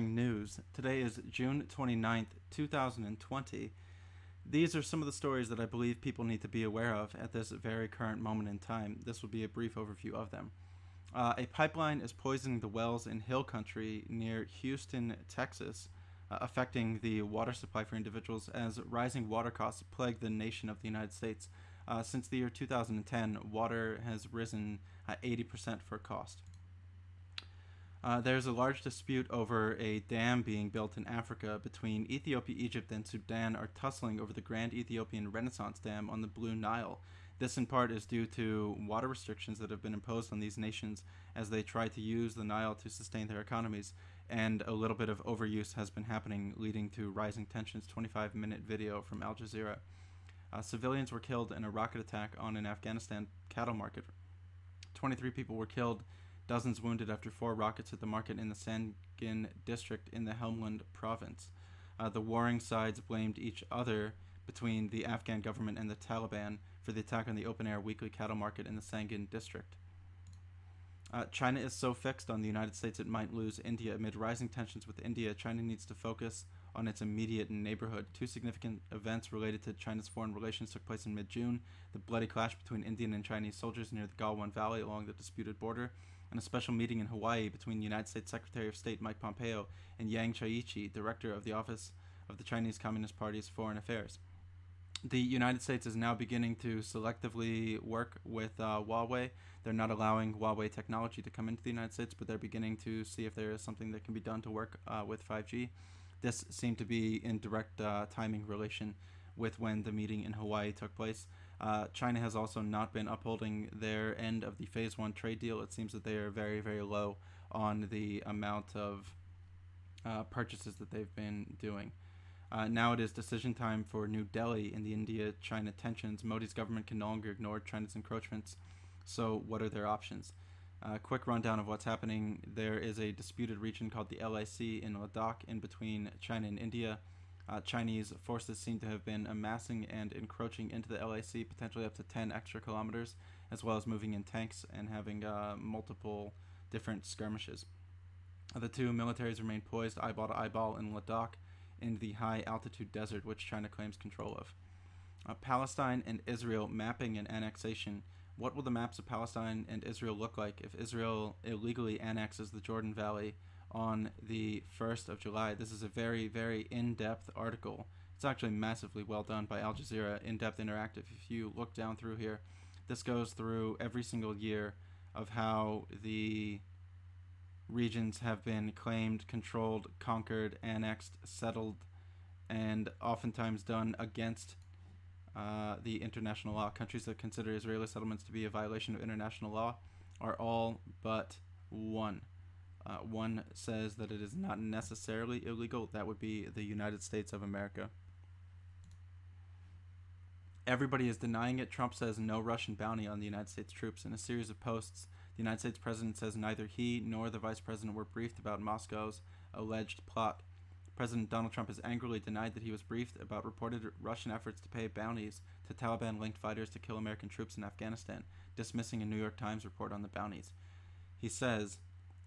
Sharing News. Today is June 29th, 2020. These are some of the stories that I believe people need to be aware of at this very current moment in time. This will be a brief overview of them. A pipeline is poisoning the wells in Hill Country near Houston, Texas, affecting the water supply for individuals as rising water costs plague the nation of the United States. Since the year 2010, water has risen 80% for cost. There's a large dispute over a dam being built in Africa between Ethiopia, Egypt, and Sudan are tussling over the Grand Ethiopian Renaissance Dam on the Blue Nile. This in part is due to water restrictions that have been imposed on these nations as they try to use the Nile to sustain their economies, and a little bit of overuse has been happening, leading to rising tensions. 25-minute video from Al Jazeera. Civilians were killed in a rocket attack on an Afghanistan cattle market. 23 people were killed, dozens wounded after 4 rockets hit the market in the Sangin district in the Helmand province. The warring sides blamed each other between the Afghan government and the Taliban for the attack on the open-air weekly cattle market in the Sangin district. China is so fixed on the United States it might lose India. Amid rising tensions with India, China needs to focus on its immediate neighborhood. 2 significant events related to China's foreign relations took place in mid-June: the bloody clash between Indian and Chinese soldiers near the Galwan Valley along the disputed border, and a special meeting in Hawaii between United States Secretary of State Mike Pompeo and Yang Chiachi, director of the Office of the Chinese Communist Party's Foreign Affairs. The United States is now beginning to selectively work with Huawei. They're not allowing Huawei technology to come into the United States, but they're beginning to see if there is something that can be done to work with 5G. This seemed to be in direct timing relation with when the meeting in Hawaii took place. China has also not been upholding their end of the Phase 1 trade deal. It seems that they are very, very low on the amount of purchases that they've been doing. Now it is decision time for New Delhi in the India-China tensions. Modi's government can no longer ignore China's encroachments. So what are their options? Quick rundown of what's happening. There is a disputed region called the LIC in Ladakh in between China and India. Chinese forces seem to have been amassing and encroaching into the LIC, potentially up to 10 extra kilometers, as well as moving in tanks and having multiple different skirmishes. The two militaries remain poised eyeball to eyeball in Ladakh in the high-altitude desert, which China claims control of. Palestine and Israel mapping and annexation. What will the maps of Palestine and Israel look like if Israel illegally annexes the Jordan Valley on the 1st of July? This is a very, very in-depth article. It's actually massively well done by Al Jazeera, in-depth interactive. If you look down through here, this goes through every single year of how the regions have been claimed, controlled, conquered, annexed, settled, and oftentimes done against the international law. Countries that consider Israeli settlements to be a violation of international law are all but one. One says that it is not necessarily illegal. That would be the United States of America. Everybody is denying it. Trump says no Russian bounty on the United States troops. In a series of posts, the United States president says neither he nor the vice president were briefed about Moscow's alleged plot. President Donald Trump has angrily denied that he was briefed about reported Russian efforts to pay bounties to Taliban-linked fighters to kill American troops in Afghanistan, dismissing a New York Times report on the bounties. He says,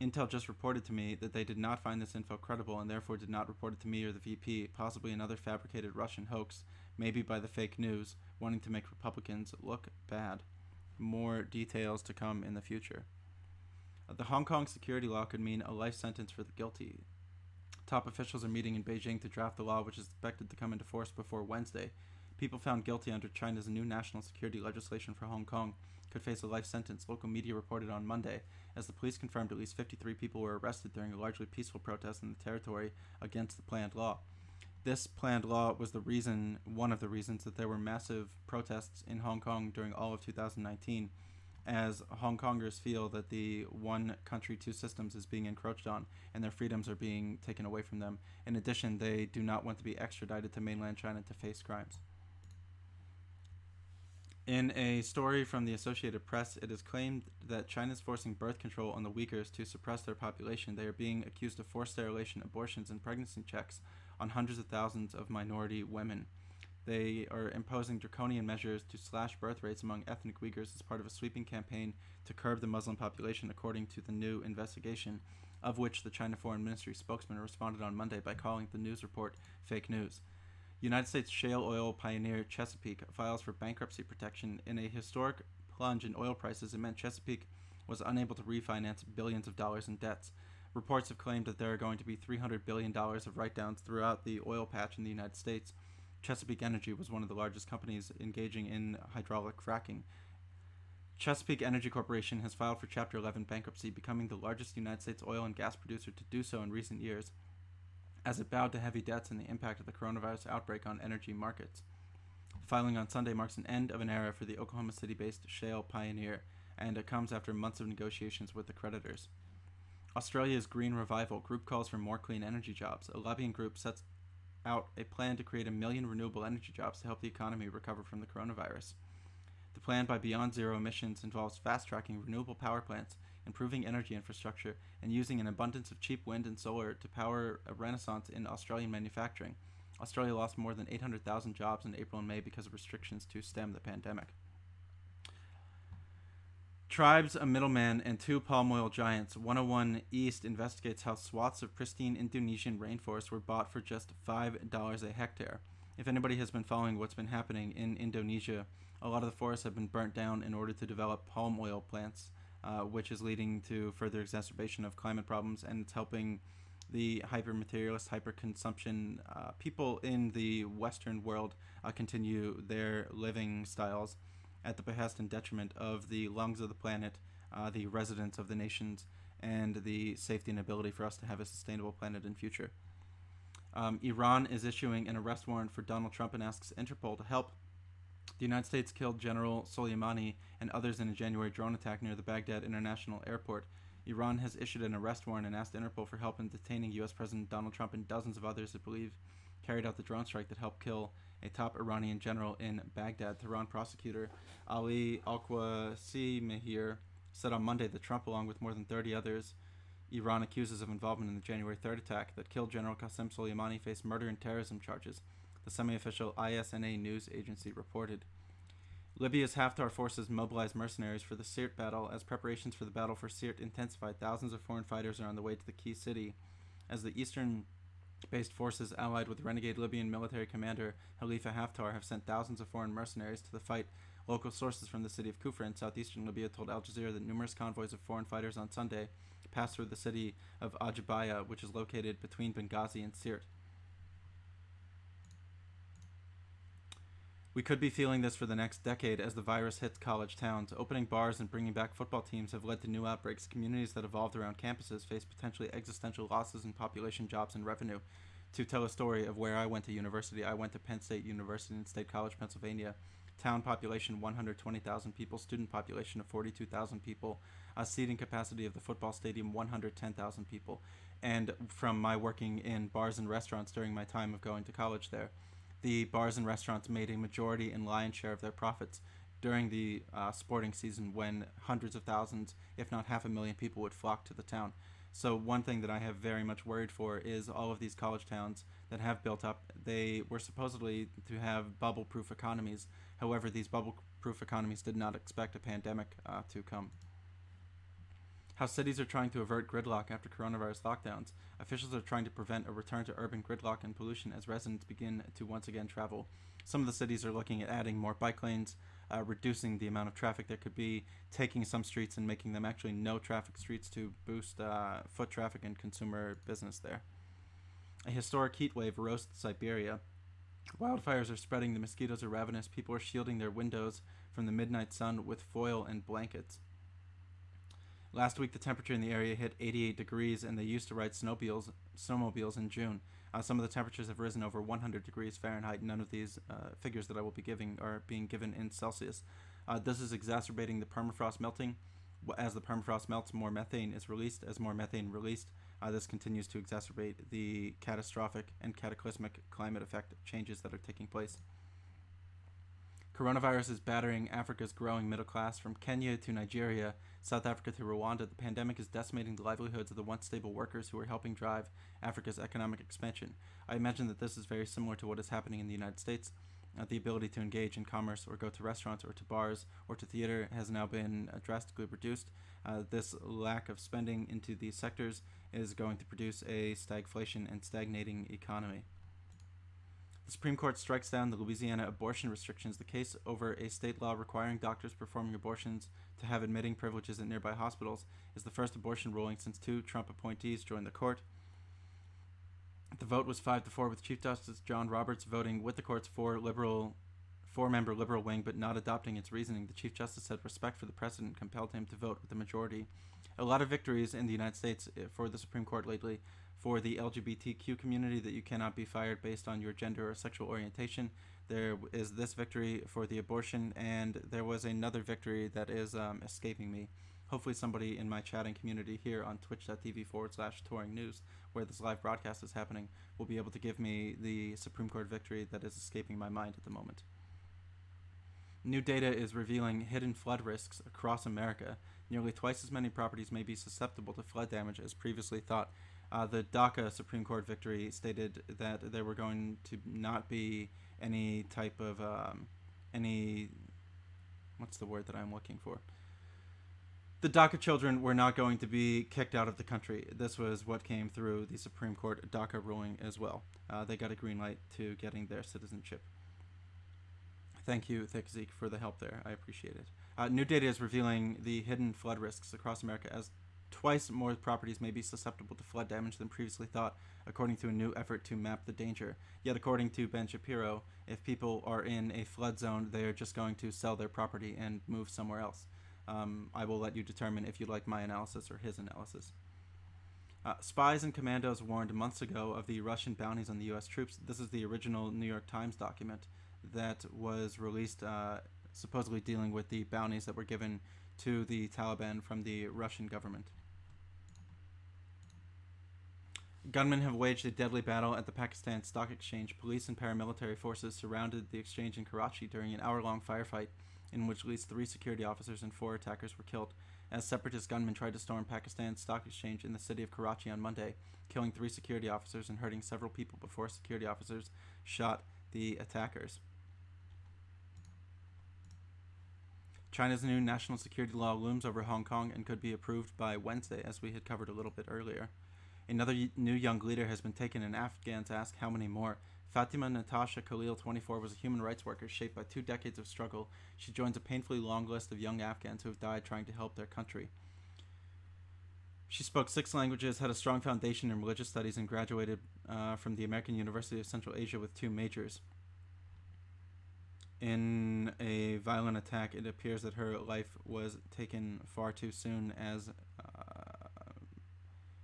Intel just reported to me that they did not find this info credible and therefore did not report it to me or the VP, possibly another fabricated Russian hoax, maybe by the fake news, wanting to make Republicans look bad. More details to come in the future. The Hong Kong security law could mean a life sentence for the guilty. Top officials are meeting in Beijing to draft the law, which is expected to come into force before Wednesday. People found guilty under China's new national security legislation for Hong Kong could face a life sentence, local media reported on Monday, as the police confirmed at least 53 people were arrested during a largely peaceful protest in the territory against the planned law. This planned law was one of the reasons that there were massive protests in Hong Kong during all of 2019, as Hong Kongers feel that the one country, two systems is being encroached on and their freedoms are being taken away from them. In addition, they do not want to be extradited to mainland China to face crimes. In a story from the Associated Press, it is claimed that China is forcing birth control on the Uyghurs to suppress their population. They are being accused of forced sterilization, abortions, and pregnancy checks on hundreds of thousands of minority women. They are imposing draconian measures to slash birth rates among ethnic Uyghurs as part of a sweeping campaign to curb the Muslim population, according to the new investigation. of which the China Foreign Ministry spokesman responded on Monday by calling the news report fake news. United States shale oil pioneer Chesapeake files for bankruptcy protection. In a historic plunge in oil prices, it meant Chesapeake was unable to refinance billions of dollars in debts. Reports have claimed that there are going to be $300 billion of write-downs throughout the oil patch in the United States. Chesapeake Energy was one of the largest companies engaging in hydraulic fracking. Chesapeake Energy Corporation has filed for Chapter 11 bankruptcy, becoming the largest United States oil and gas producer to do so in recent years, as it bowed to heavy debts and the impact of the coronavirus outbreak on energy markets. The filing on Sunday marks an end of an era for the Oklahoma City-based shale pioneer, and it comes after months of negotiations with the creditors. Australia's Green Revival group calls for more clean energy jobs. A lobbying group sets out a plan to create 1 million renewable energy jobs to help the economy recover from the coronavirus. The plan by Beyond Zero Emissions involves fast-tracking renewable power plants, improving energy infrastructure, and using an abundance of cheap wind and solar to power a renaissance in Australian manufacturing. Australia lost more than 800,000 jobs in April and May because of restrictions to stem the pandemic. Tribes, a middleman, and 2 palm oil giants. 101 East investigates how swaths of pristine Indonesian rainforest were bought for just $5 a hectare. If anybody has been following what's been happening in Indonesia, a lot of the forests have been burnt down in order to develop palm oil plants, which is leading to further exacerbation of climate problems, and it's helping the hyper-materialist, hyper-consumption people in the Western world continue their living styles at the behest and detriment of the lungs of the planet, the residents of the nations, and the safety and ability for us to have a sustainable planet in future. Iran is issuing an arrest warrant for Donald Trump and asks Interpol to help. The United States killed General Soleimani and others in a January drone attack near the Baghdad International Airport. Iran has issued an arrest warrant and asked Interpol for help in detaining U.S. President Donald Trump and dozens of others it believes carried out the drone strike that helped kill a top Iranian general in Baghdad. Tehran prosecutor Ali Al-Qawasi Mehir said on Monday that Trump, along with more than 30 others Iran accuses of involvement in the January 3rd attack that killed General Qasem Soleimani, face murder and terrorism charges, the semi-official ISNA news agency reported. Libya's Haftar forces mobilized mercenaries for the Sirte battle. As preparations for the battle for Sirte intensified, thousands of foreign fighters are on the way to the key city. As the eastern-based forces allied with renegade Libyan military commander Khalifa Haftar have sent thousands of foreign mercenaries to the fight, local sources from the city of Kufra in southeastern Libya told Al Jazeera that numerous convoys of foreign fighters on Sunday passed through the city of Ajibaya, which is located between Benghazi and Sirte. We could be feeling this for the next decade as the virus hits college towns. Opening bars and bringing back football teams have led to new outbreaks. Communities that evolved around campuses face potentially existential losses in population, jobs, and revenue. To tell a story of where I went to university, I went to Penn State University in State College, Pennsylvania. Town population 120,000 people, student population of 42,000 people, a seating capacity of the football stadium 110,000 people. And from my working in bars and restaurants during my time of going to college there, the bars and restaurants made a majority and lion's share of their profits during the sporting season, when hundreds of thousands, if not 500,000 people would flock to the town. So one thing that I have very much worried for is all of these college towns that have built up. They were supposedly to have bubble-proof economies. However, these bubble-proof economies did not expect a pandemic to come. How cities are trying to avert gridlock after coronavirus lockdowns. Officials are trying to prevent a return to urban gridlock and pollution as residents begin to once again travel. Some of the cities are looking at adding more bike lanes, reducing the amount of traffic there could be, taking some streets and making them actually no traffic streets to boost foot traffic and consumer business there. A historic heat wave roasts Siberia. Wildfires are spreading. The mosquitoes are ravenous. People are shielding their windows from the midnight sun with foil and blankets. Last week, the temperature in the area hit 88 degrees, and they used to ride snowmobiles in June. Some of the temperatures have risen over 100 degrees Fahrenheit. None of these figures that I will be giving are being given in Celsius. This is exacerbating the permafrost melting. As the permafrost melts, more methane is released. As more methane released, this continues to exacerbate the catastrophic and cataclysmic climate effect changes that are taking place. Coronavirus is battering Africa's growing middle class. From Kenya to Nigeria, South Africa to Rwanda, the pandemic is decimating the livelihoods of the once stable workers who are helping drive Africa's economic expansion. I imagine that this is very similar to what is happening in the United States. The ability to engage in commerce or go to restaurants or to bars or to theater has now been drastically reduced. This lack of spending into these sectors is going to produce a stagflation and stagnating economy. The Supreme Court strikes down the Louisiana abortion restrictions. The case over a state law requiring doctors performing abortions to have admitting privileges at nearby hospitals is the first abortion ruling since 2 Trump appointees joined the court. The vote was 5-4, with Chief Justice John Roberts voting with the court's four-member liberal wing, but not adopting its reasoning. The Chief Justice said respect for the precedent compelled him to vote with the majority. A lot of victories in the United States for the Supreme Court lately. For the LGBTQ community, that you cannot be fired based on your gender or sexual orientation. There is this victory for the abortion, and there was another victory that is escaping me. Hopefully somebody in my chatting community here on twitch.tv/touring news, where this live broadcast is happening, will be able to give me the Supreme Court victory that is escaping my mind at the moment. New data is revealing hidden flood risks across America. Nearly twice as many properties may be susceptible to flood damage as previously thought. The DACA Supreme Court victory stated that there were going to not be any type of, what's the word that I'm looking for? The DACA children were not going to be kicked out of the country. This was what came through the Supreme Court DACA ruling as well. They got a green light to getting their citizenship. Thank you, Thick Zeke, for the help there. I appreciate it. New data is revealing the hidden flood risks across America, as twice more properties may be susceptible to flood damage than previously thought, according to a new effort to map the danger. Yet, according to Ben Shapiro, if people are in a flood zone, they are just going to sell their property and move somewhere else. I will let you determine if you like my analysis or his analysis. Spies and commandos warned months ago of the Russian bounties on the U.S. troops. This is the original New York Times document that was released, supposedly dealing with the bounties that were given to the Taliban from the Russian government. Gunmen have waged a deadly battle at the Pakistan Stock Exchange. Police and paramilitary forces surrounded the exchange in Karachi during an hour-long firefight in which at least 3 security officers and 4 attackers were killed, as separatist gunmen tried to storm Pakistan's stock exchange in the city of Karachi on Monday, killing 3 security officers and hurting several people before security officers shot the attackers. China's new national security law looms over Hong Kong and could be approved by Wednesday, as we had covered a little bit earlier. Another new young leader has been taken, and Afghans ask how many more. Fatima Natasha Khalil, 24, was a human rights worker shaped by 2 decades of struggle. She joins a painfully long list of young Afghans who have died trying to help their country. She spoke 6 languages, had a strong foundation in religious studies, and graduated from the American University of Central Asia with 2 majors. In a violent attack, it appears that her life was taken far too soon, as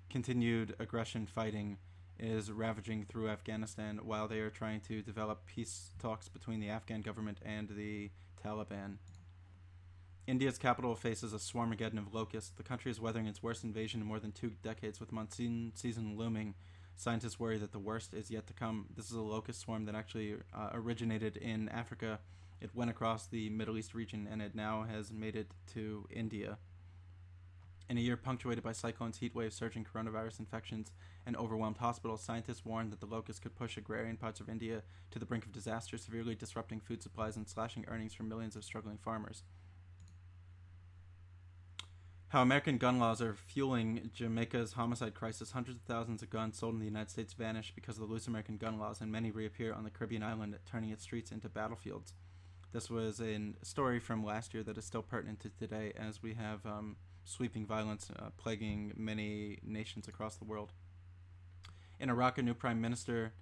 continued aggression fighting is ravaging through Afghanistan while they are trying to develop peace talks between the Afghan government and the Taliban. India's capital faces a swarmageddon of locusts. The country is weathering its worst invasion in more than 2 decades, with monsoon season looming. Scientists worry that the worst is yet to come. This is a locust swarm that actually originated in Africa. It went across the Middle East region, and it now has made it to India. In a year punctuated by cyclones, heat waves, surging coronavirus infections, and overwhelmed hospitals, scientists warned that the locusts could push agrarian parts of India to the brink of disaster, severely disrupting food supplies and slashing earnings for millions of struggling farmers. How American gun laws are fueling Jamaica's homicide crisis. Hundreds of thousands of guns sold in the United States vanish because of the loose American gun laws, and many reappear on the Caribbean island, turning its streets into battlefields. This was a story from last year that is still pertinent to today, as we have sweeping violence plaguing many nations across the world. In Iraq, a new prime minister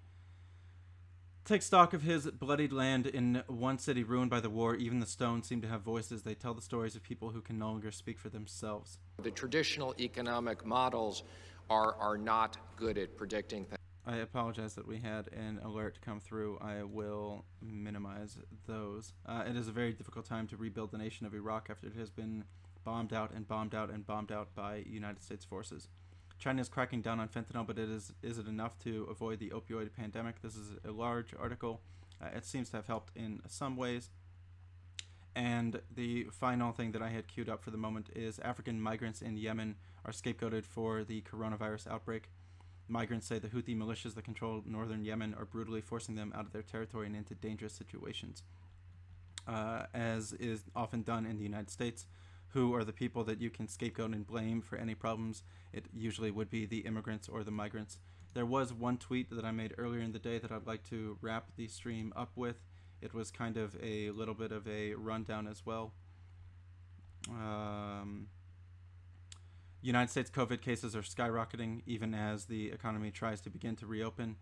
takes stock of his bloodied land. In one city ruined by the war, even the stones seem to have voices. They tell the stories of people who can no longer speak for themselves. The traditional economic models are not good at predicting things. I apologize that we had an alert come through. I will minimize those. It is a very difficult time to rebuild the nation of Iraq after it has been bombed out and bombed out and bombed out by United States forces. China is cracking down on fentanyl, but is it enough to avoid the opioid pandemic? This is a large article. It seems to have helped in some ways. And the final thing that I had queued up for the moment is African migrants in Yemen are scapegoated for the coronavirus outbreak. Migrants say the Houthi militias that control northern Yemen are brutally forcing them out of their territory and into dangerous situations. As is often done in the United States, who are the people that you can scapegoat and blame for any problems? It usually would be the immigrants or the migrants. There was one tweet that I made earlier in the day that I'd like to wrap the stream up with. It was kind of a little bit of a rundown as well. United States COVID cases are skyrocketing even as the economy tries to begin to reopen.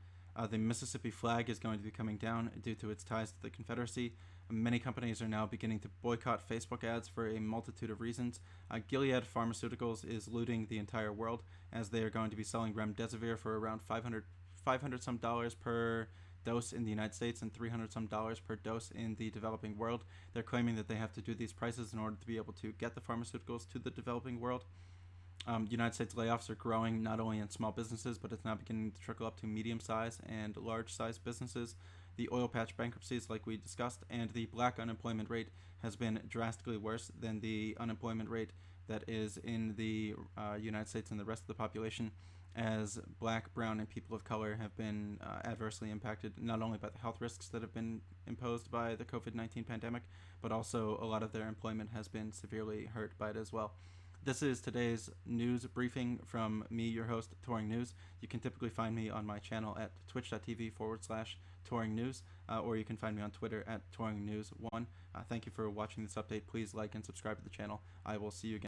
The Mississippi flag is going to be coming down due to its ties to the Confederacy. Many companies are now beginning to boycott Facebook ads for a multitude of reasons. Gilead Pharmaceuticals is looting the entire world as they are going to be selling remdesivir for around $500 some dollars per dose in the United States and $300 some dollars per dose in the developing world. They're claiming that they have to do these prices in order to be able to get the pharmaceuticals to the developing world. United States layoffs are growing not only in small businesses, but it's now beginning to trickle up to medium-sized and large-sized businesses. The oil patch bankruptcies, like we discussed, and the black unemployment rate has been drastically worse than the unemployment rate that is in the United States and the rest of the population, as black, brown, and people of color have been adversely impacted not only by the health risks that have been imposed by the COVID-19 pandemic, but also a lot of their employment has been severely hurt by it as well. This is today's news briefing from me, your host, Touring News. You can typically find me on my channel at twitch.tv/Touring News, or you can find me on Twitter at Touring News 1. Thank you for watching this update. Please like and subscribe to the channel. I will see you again.